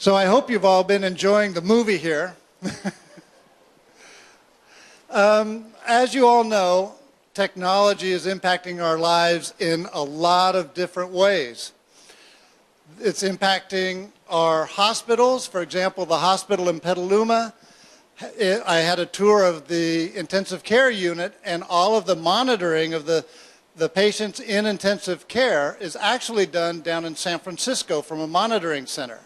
So I hope you've all been enjoying the movie here. As you all know, technology is impacting our lives in a lot of different ways. It's impacting our hospitals. For example, the hospital in Petaluma, I had a tour of the intensive care unit, and all of the monitoring of the patients in intensive care is actually done down in San Francisco from a monitoring center.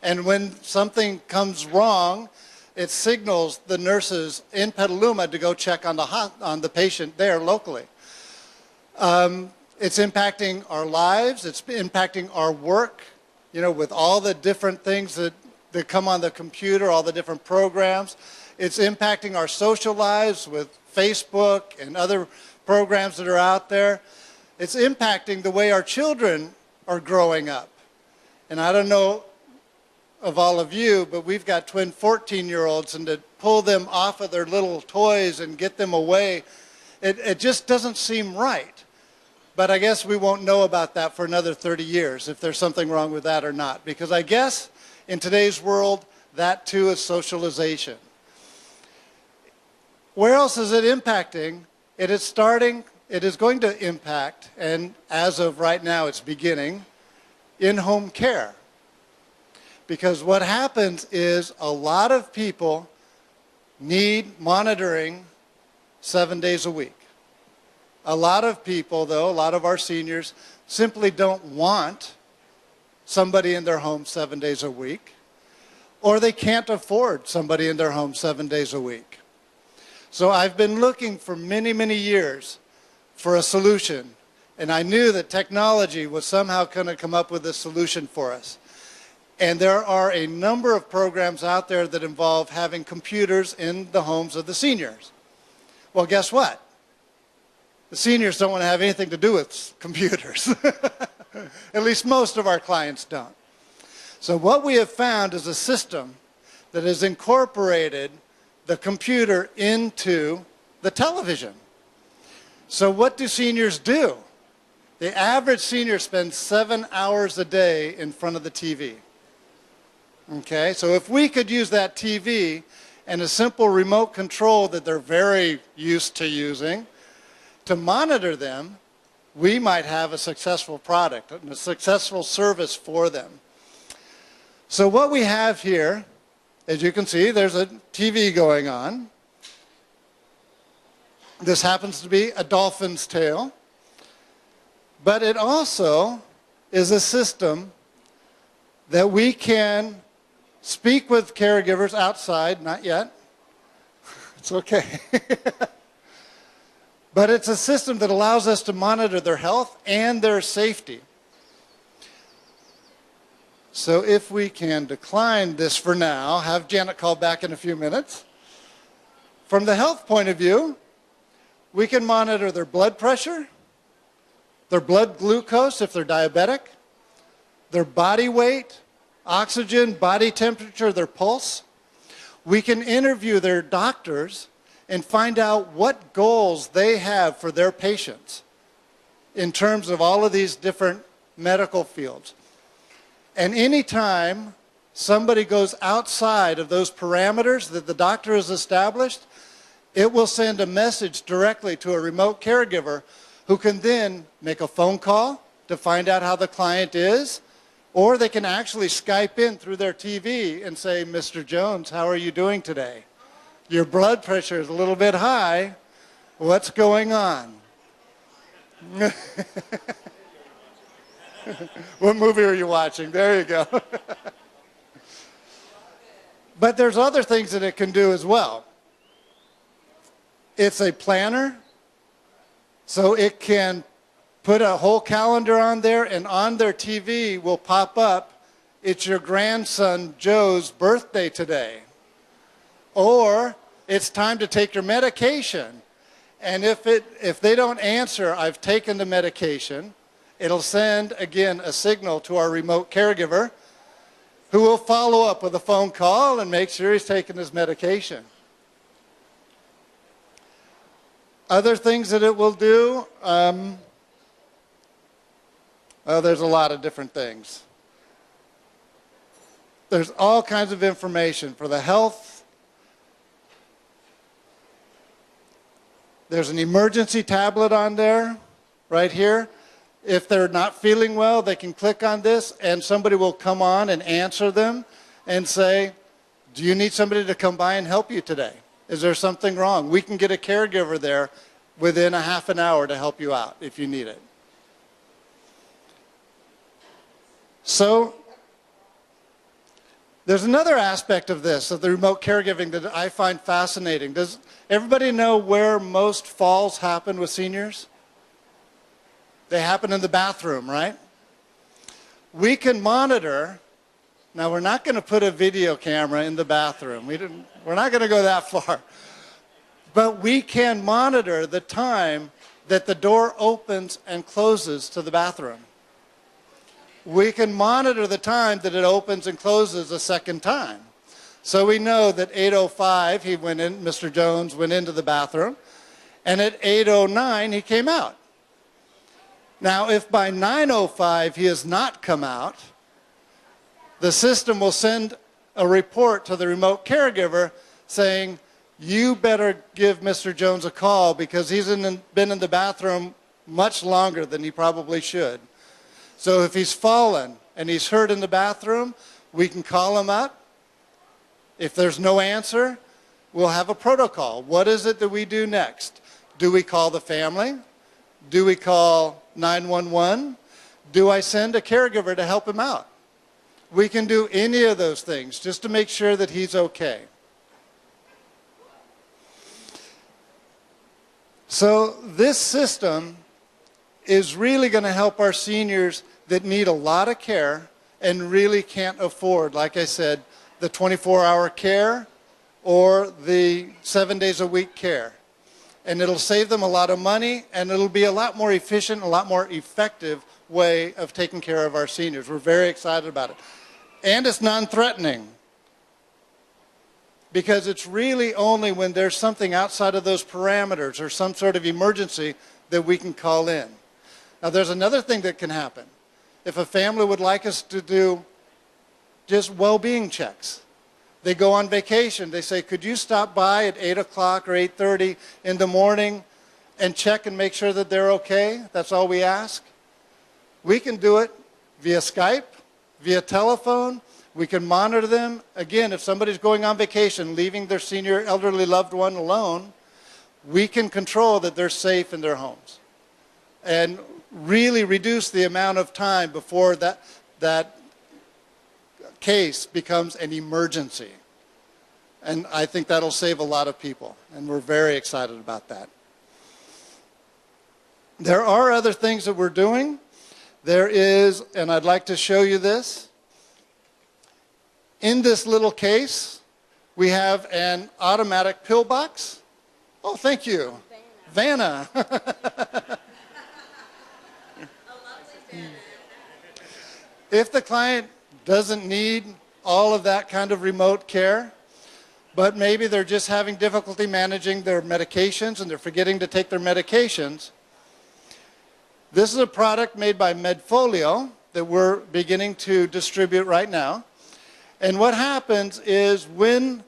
And when something comes wrong, it signals the nurses in Petaluma to go check on the patient there locally. It's impacting our lives. It's impacting our work, you know, with all the different things that come on the computer, all the different programs. It's impacting our social lives with Facebook and other programs that are out there. It's impacting the way our children are growing up. And I don't know of all of you, but we've got twin 14-year-olds, and to pull them off of their little toys and get them away, it just doesn't seem right. But I guess we won't know about that for another 30 years, if there's something wrong with that or not. Because I guess in today's world, that too is socialization. Where else is it impacting? It is going to impact, and as of right now it's beginning, in-home care. Because what happens is a lot of people need monitoring 7 days a week. A lot of people, though, a lot of our seniors, simply don't want somebody in their home 7 days a week, or they can't afford somebody in their home 7 days a week. So I've been looking for many, many years for a solution, and I knew that technology was somehow going to come up with a solution for us. And there are a number of programs out there that involve having computers in the homes of the seniors. Well, guess what? The seniors don't want to have anything to do with computers. At least most of our clients don't. So what we have found is a system that has incorporated the computer into the television. So what do seniors do? The average senior spends 7 hours a day in front of the TV. Okay, so if we could use that TV and a simple remote control that they're very used to using to monitor them, we might have a successful product and a successful service for them. So what we have here, as you can see, there's a TV going on. This happens to be a dolphin's tail, but it also is a system that we can speak with caregivers outside, not yet. It's okay. But it's a system that allows us to monitor their health and their safety. So if we can decline this for now, have Janet call back in a few minutes. From the health point of view, we can monitor their blood pressure, their blood glucose if they're diabetic, their body weight, oxygen, body temperature, their pulse. We can interview their doctors and find out what goals they have for their patients in terms of all of these different medical fields. And anytime somebody goes outside of those parameters that the doctor has established, it will send a message directly to a remote caregiver who can then make a phone call to find out how the client is, or they can actually Skype in through their TV and say, Mr. Jones, how are you doing today? Your blood pressure is a little bit high. What's going on? What movie are you watching? There you go. But there's other things that it can do as well. It's a planner, so it can put a whole calendar on there, and on their TV will pop up, it's your grandson Joe's birthday today. Or it's time to take your medication. And if they don't answer, I've taken the medication, it'll send, again, a signal to our remote caregiver who will follow up with a phone call and make sure he's taking his medication. Other things that it will do, there's a lot of different things. There's all kinds of information for the health. There's an emergency tablet on there, right here. If they're not feeling well, they can click on this and somebody will come on and answer them and say, do you need somebody to come by and help you today? Is there something wrong? We can get a caregiver there within a half an hour to help you out if you need it. So there's another aspect of this, of the remote caregiving, that I find fascinating. Does everybody know where most falls happen with seniors? They happen in the bathroom, right? We can monitor. Now, we're not going to put a video camera in the bathroom. We're not going to go that far. But we can monitor the time that the door opens and closes to the bathroom. We can monitor the time that it opens and closes a second time. So we know that 8:05 he went in, Mr. Jones went into the bathroom, and at 8:09 he came out. Now, if by 9:05 he has not come out, the system will send a report to the remote caregiver saying, you better give Mr. Jones a call because he's been in the bathroom much longer than he probably should. So if he's fallen and he's hurt in the bathroom, we can call him up. If there's no answer, we'll have a protocol. What is it that we do next? Do we call the family? Do we call 911? Do I send a caregiver to help him out? We can do any of those things just to make sure that he's okay. So this system is really going to help our seniors that need a lot of care and really can't afford, like I said, the 24-hour care or the 7 days a week care. And it'll save them a lot of money, and it'll be a lot more efficient, a lot more effective way of taking care of our seniors. We're very excited about it. And it's non-threatening, because it's really only when there's something outside of those parameters or some sort of emergency that we can call in. Now, there's another thing that can happen. If a family would like us to do just well-being checks, they go on vacation, they say, could you stop by at 8 o'clock or 8:30 in the morning and check and make sure that they're okay? That's all we ask. We can do it via Skype, via telephone. We can monitor them. Again, if somebody's going on vacation, leaving their senior elderly loved one alone, we can control that they're safe in their homes and really reduce the amount of time before that case becomes an emergency. And I think that'll save a lot of people, and we're very excited about that. There are other things that we're doing. There is, and I'd like to show you this. In this little case, we have an automatic pill box. Oh, thank you. Vanna. If the client doesn't need all of that kind of remote care, but maybe they're just having difficulty managing their medications and they're forgetting to take their medications, this is a product made by Medfolio that we're beginning to distribute right now. And what happens is when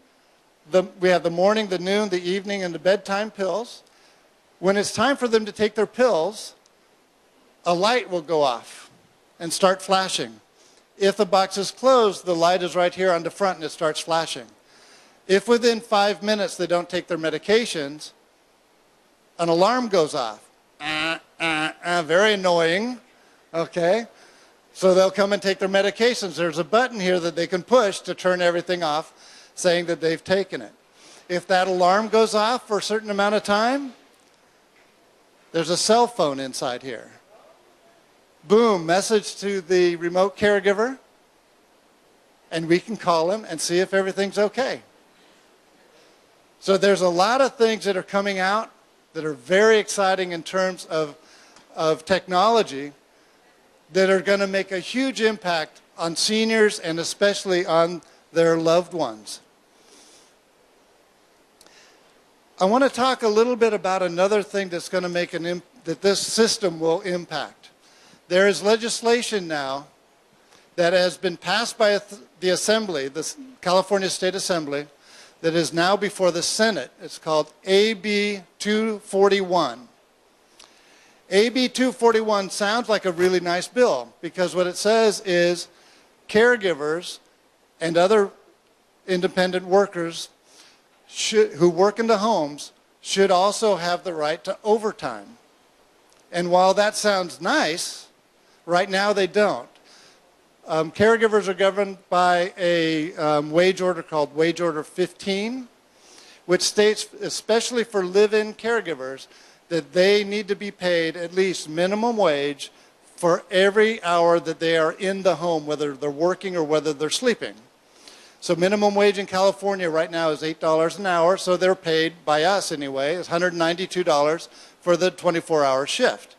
we have the morning, the noon, the evening, and the bedtime pills, when it's time for them to take their pills, a light will go off and start flashing. If the box is closed, the light is right here on the front and it starts flashing. If within 5 minutes they don't take their medications, an alarm goes off. Very annoying, okay? So they'll come and take their medications. There's a button here that they can push to turn everything off, saying that they've taken it. If that alarm goes off for a certain amount of time, there's a cell phone inside here. Boom, message to the remote caregiver, and we can call him and see if everything's okay. So there's a lot of things that are coming out that are very exciting in terms of technology that are going to make a huge impact on seniors and especially on their loved ones. I want to talk a little bit about another thing that's going to make that this system will impact. There is legislation now that has been passed by the Assembly, the California State Assembly, that is now before the Senate. It's called AB 241. AB 241 sounds like a really nice bill because what it says is caregivers and other independent workers who work in the homes should also have the right to overtime. And while that sounds nice, right now they don't. Caregivers are governed by a wage order called Wage Order 15, which states, especially for live-in caregivers, that they need to be paid at least minimum wage for every hour that they are in the home, whether they're working or whether they're sleeping. So minimum wage in California right now is $8 an hour, so they're paid, by us anyway, is $192 for the 24-hour shift.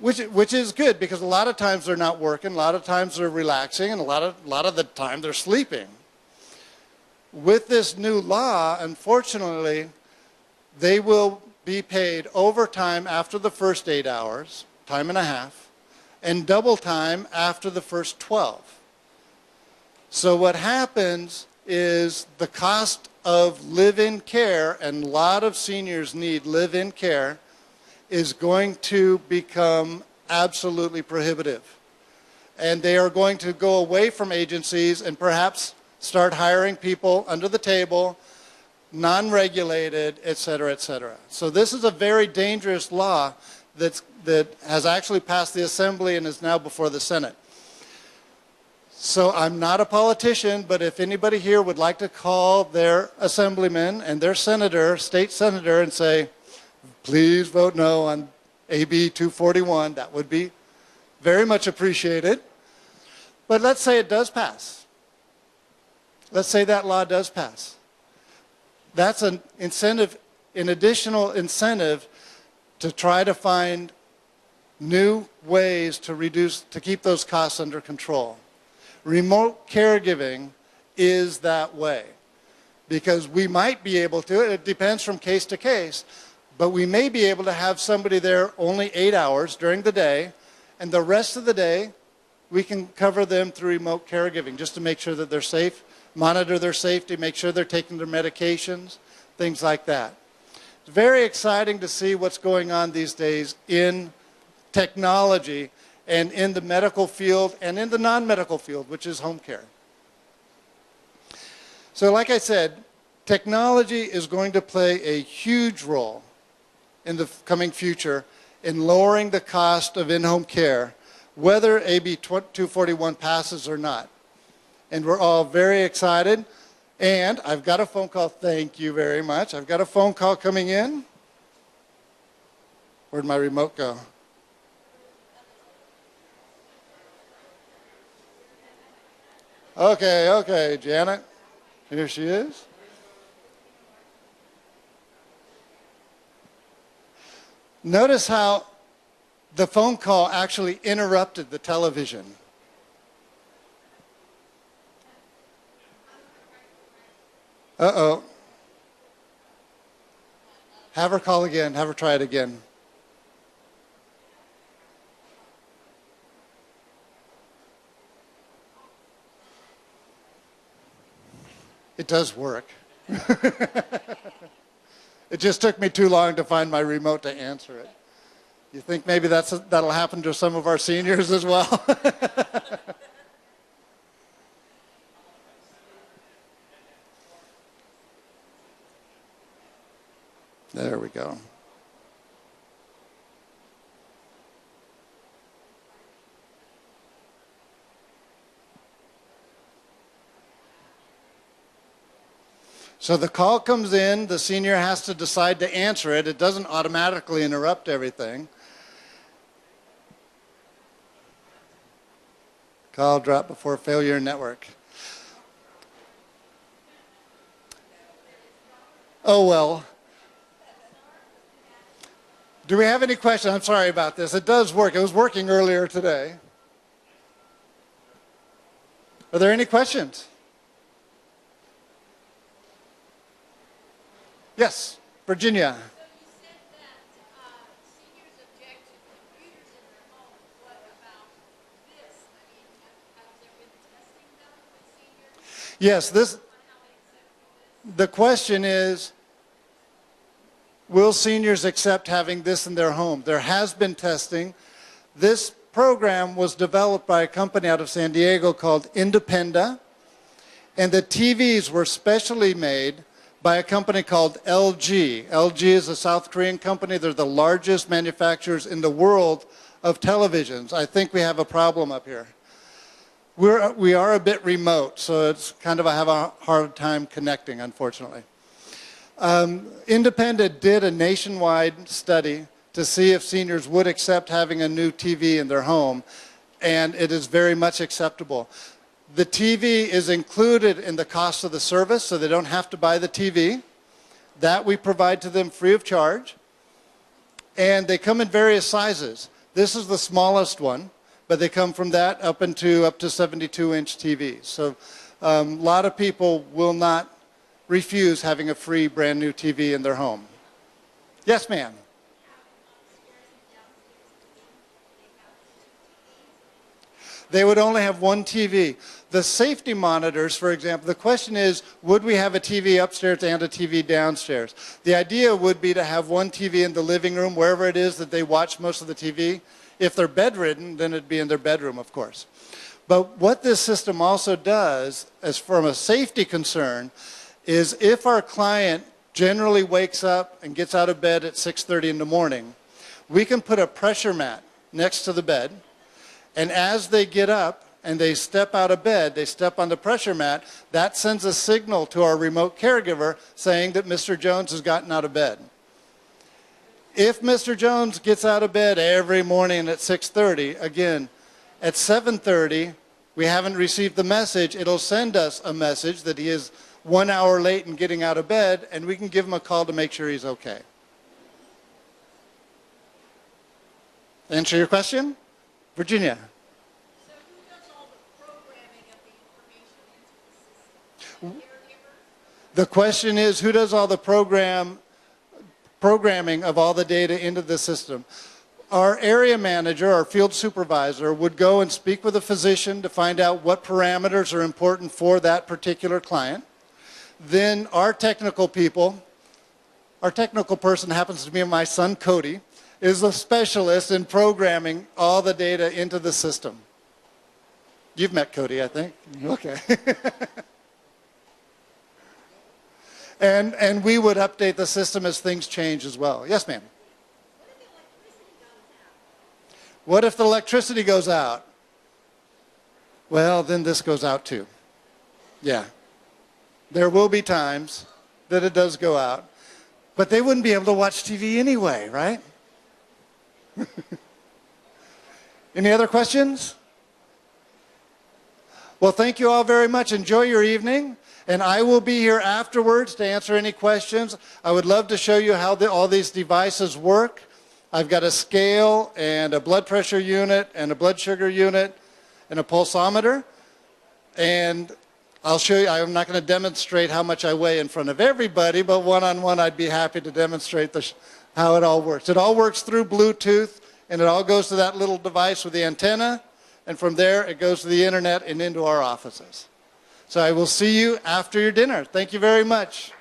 Which is good because a lot of times they're not working, a lot of times they're relaxing, and a lot of the time they're sleeping. With this new law, unfortunately, they will be paid overtime after the first 8 hours, time and a half, and double time after the first 12. So what happens is the cost of live-in care, and a lot of seniors need live-in care, is going to become absolutely prohibitive. And they are going to go away from agencies and perhaps start hiring people under the table, non-regulated, et cetera, et cetera. So this is a very dangerous law that has actually passed the Assembly and is now before the Senate. So I'm not a politician, but if anybody here would like to call their assemblyman and their senator, state senator, and say, please vote no on AB 241, that would be very much appreciated. But let's say it does pass. Let's say that law does pass. That's an incentive, an additional incentive to try to find new ways to keep those costs under control. Remote caregiving is that way because we might be able to, it depends from case to case, but we may be able to have somebody there only 8 hours during the day, and the rest of the day we can cover them through remote caregiving just to make sure that they're safe, monitor their safety, make sure they're taking their medications, things like that. It's very exciting to see what's going on these days in technology and in the medical field and in the non-medical field, which is home care. So like I said, technology is going to play a huge role in the coming future in lowering the cost of in-home care, whether AB 241 passes or not. And we're all very excited. And I've got a phone call. Thank you very much. I've got a phone call coming in. Where'd my remote go? Okay, Janet. Here she is. Notice how the phone call actually interrupted the television. Uh-oh. Have her call again. Have her try it again. It does work. It just took me too long to find my remote to answer it. You think maybe that'll happen to some of our seniors as well? There we go. So the call comes in, the senior has to decide to answer it. It doesn't automatically interrupt everything. Call dropped before failure in network. Oh well. Do we have any questions? I'm sorry about this. It does work. It was working earlier today. Are there any questions? Yes, Virginia. So you said that seniors object to computers in their home. What about this? Yes, the question is, will seniors accept having this in their home? There has been testing. This program was developed by a company out of San Diego called Independa, and the TVs were specially made by a company called LG. LG is a South Korean company. They're the largest manufacturers in the world of televisions. I think we have a problem up here. We are a bit remote, so it's kind of, I have a hard time connecting, unfortunately. Independent did a nationwide study to see if seniors would accept having a new TV in their home, and it is very much acceptable. The TV is included in the cost of the service, so they don't have to buy the TV. That we provide to them free of charge, and they come in various sizes. This is the smallest one, but they come from that up to 72-inch TVs. So a lot of people will not refuse having a free brand new TV in their home. Yes, ma'am. They would only have one TV. The safety monitors, for example, the question is, would we have a TV upstairs and a TV downstairs? The idea would be to have one TV in the living room, wherever it is that they watch most of the TV. If they're bedridden, then it'd be in their bedroom, of course. But what this system also does, as from a safety concern, is if our client generally wakes up and gets out of bed at 6:30 in the morning, we can put a pressure mat next to the bed, and as they get up and they step out of bed, they step on the pressure mat, that sends a signal to our remote caregiver saying that Mr. Jones has gotten out of bed. If Mr. Jones gets out of bed every morning at 6:30, again, at 7:30, we haven't received the message, it'll send us a message that he is 1 hour late in getting out of bed, and we can give him a call to make sure he's okay. Answer your question? Virginia. So who does all the programming of the information into the system? The caregiver? The question is, who does all the programming of all the data into the system? Our area manager, our field supervisor, would go and speak with a physician to find out what parameters are important for that particular client. Then our technical people, our technical person happens to be my son Cody, is a specialist in programming all the data into the system. You've met Cody, I think. Okay. And we would update the system as things change as well. Yes, ma'am. What if the electricity goes out? Well, then this goes out too. Yeah. There will be times that it does go out, but they wouldn't be able to watch TV anyway, right? Any other questions? Well, thank you all very much. Enjoy your evening, and I will be here afterwards to answer any questions. I would love to show you how all these devices work. I've got a scale and a blood pressure unit and a blood sugar unit and a pulsometer, and I'll show you. I'm not going to demonstrate how much I weigh in front of everybody, but one-on-one I'd be happy to demonstrate how it all works. It all works through Bluetooth, and it all goes to that little device with the antenna, and from there it goes to the internet and into our offices. So I will see you after your dinner. Thank you very much.